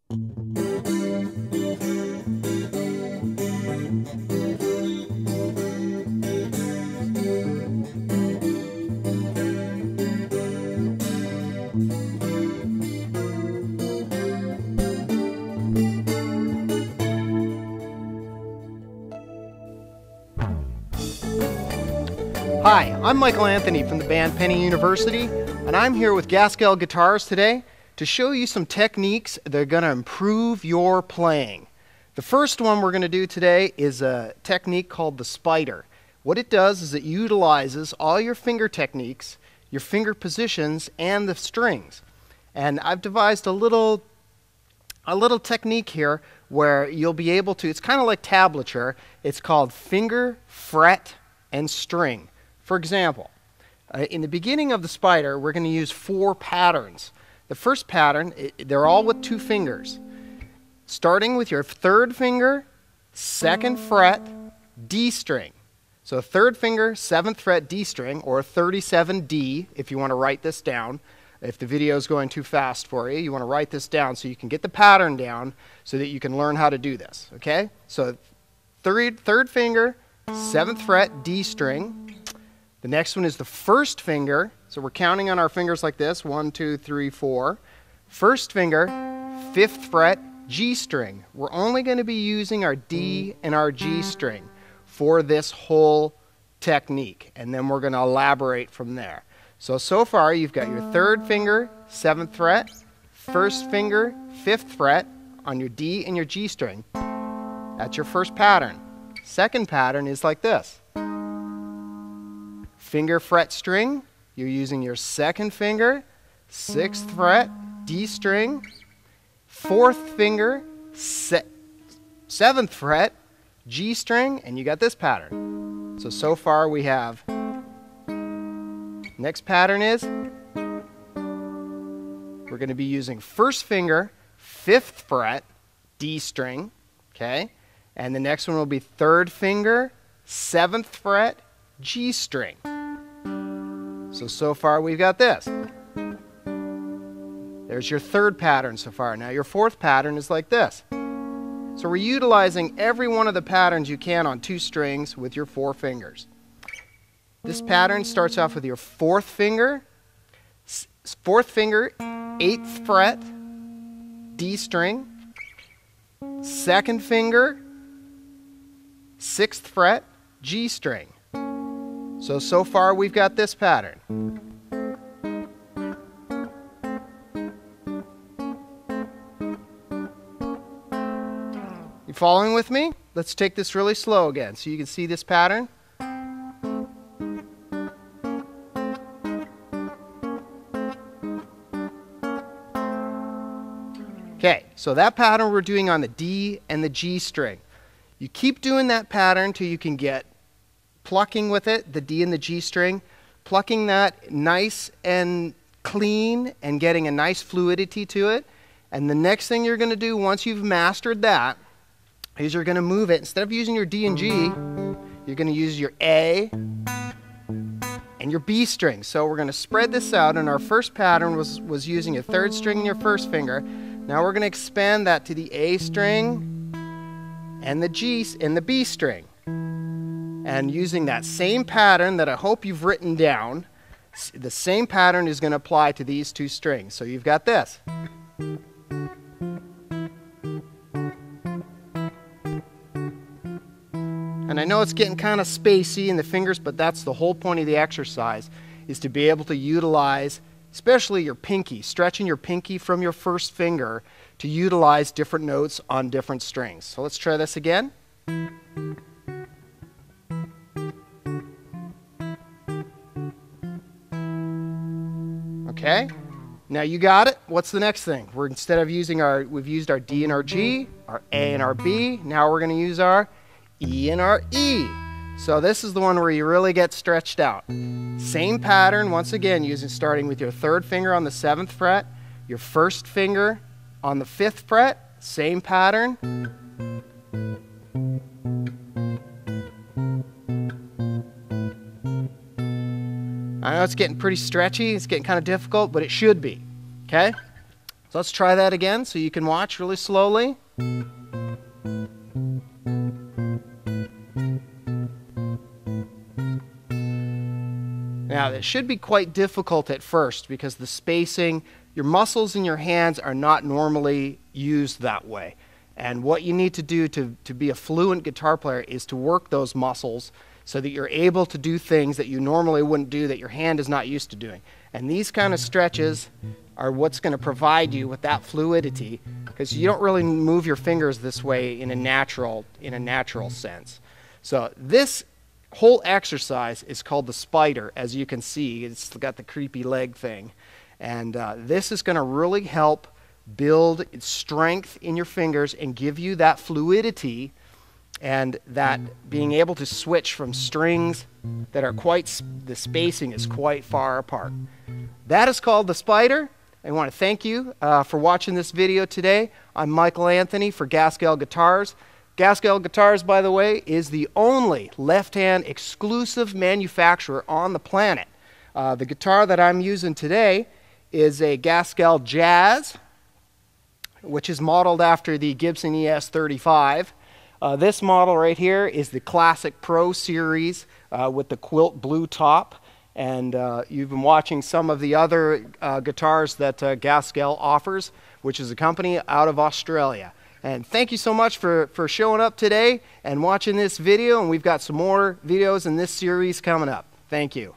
Hi, I'm Michael Anthony from the band Penny University, and I'm here with Gaskell Guitars today to show you some techniques that are going to improve your playing. The first one we're going to do today is a technique called the spider. What it does is it utilizes all your finger techniques, your finger positions, and the strings. And I've devised a little technique here where you'll be able to, it's kind of like tablature, it's called finger, fret, and string. For example, in the beginning of the spider, we're going to use 4 patterns. The first pattern, they're all with 2 fingers. Starting with your 3rd finger, 2nd fret, D string. So 3rd finger, 7th fret, D string, or 37D if you want to write this down. If the video is going too fast for you, you want to write this down so you can get the pattern down so that you can learn how to do this. Okay? So 3rd finger, 7th fret, D string. The next one is the 1st finger. So we're counting on our fingers like this. 1, 2, 3, 4. 1st finger, 5th fret, G string. We're only going to be using our D and our G string for this whole technique. And then we're going to elaborate from there. So far you've got your 3rd finger, 7th fret, 1st finger, 5th fret on your D and your G string. That's your first pattern. Second pattern is like this. Finger, fret, string. You're using your 2nd finger, 6th fret, D string, 4th finger, 7th fret, G string, and you got this pattern. So far we have, next pattern is, we're going to be using 1st finger, 5th fret, D string, okay? And the next one will be 3rd finger, 7th fret, G string. So far we've got this. There's your 3rd pattern so far. Now your 4th pattern is like this. So we're utilizing every one of the patterns you can on 2 strings with your 4 fingers. This pattern starts off with your 4th finger, 8th fret, D string, 2nd finger, 6th fret, G string. So far we've got this pattern. You following with me? Let's take this really slow again so you can see this pattern. Okay, so that pattern we're doing on the D and the G string. You keep doing that pattern till you can get plucking with it, the D and the G string, plucking that nice and clean and getting a nice fluidity to it. And the next thing you're going to do once you've mastered that is you're going to move it. Instead of using your D and G, you're going to use your A and your B string. So we're going to spread this out, and our first pattern was using your 3rd string and your 1st finger. Now we're going to expand that to the A string and the G and the B string. And using that same pattern that I hope you've written down, the same pattern is going to apply to these 2 strings. So you've got this. And I know it's getting kind of spacey in the fingers, but that's the whole point of the exercise, is to be able to utilize, especially your pinky, stretching your pinky from your 1st finger to utilize different notes on different strings. So let's try this again. Okay, now you got it. What's the next thing? Instead of using we've used our D and our G, our A and our B, now we're going to use our E and our E. So this is the one where you really get stretched out. Same pattern, once again, starting with your 3rd finger on the 7th fret, your 1st finger on the 5th fret, same pattern. I know it's getting pretty stretchy, it's getting kind of difficult, but it should be, okay? So let's try that again so you can watch really slowly. Now, it should be quite difficult at first because the spacing, your muscles in your hands are not normally used that way. And what you need to do to be a fluent guitar player is to work those muscles so that you're able to do things that you normally wouldn't do, that your hand is not used to doing. And these kind of stretches are what's going to provide you with that fluidity, because you don't really move your fingers this way in a natural sense. So this whole exercise is called the spider. As you can see, it's got the creepy leg thing. And this is going to really help build strength in your fingers and give you that fluidity and that being able to switch from strings that are the spacing is quite far apart. That is called the spider. I want to thank you for watching this video today. I'm Michael Anthony for Gaskell Guitars. Gaskell Guitars, by the way, is the only left-hand exclusive manufacturer on the planet. The guitar that I'm using today is a Gaskell Jazz, which is modeled after the Gibson ES35. This model right here is the Classic Pro Series with the quilt blue top. And you've been watching some of the other guitars that Gaskell offers, which is a company out of Australia. And thank you so much for showing up today and watching this video. And we've got some more videos in this series coming up. Thank you.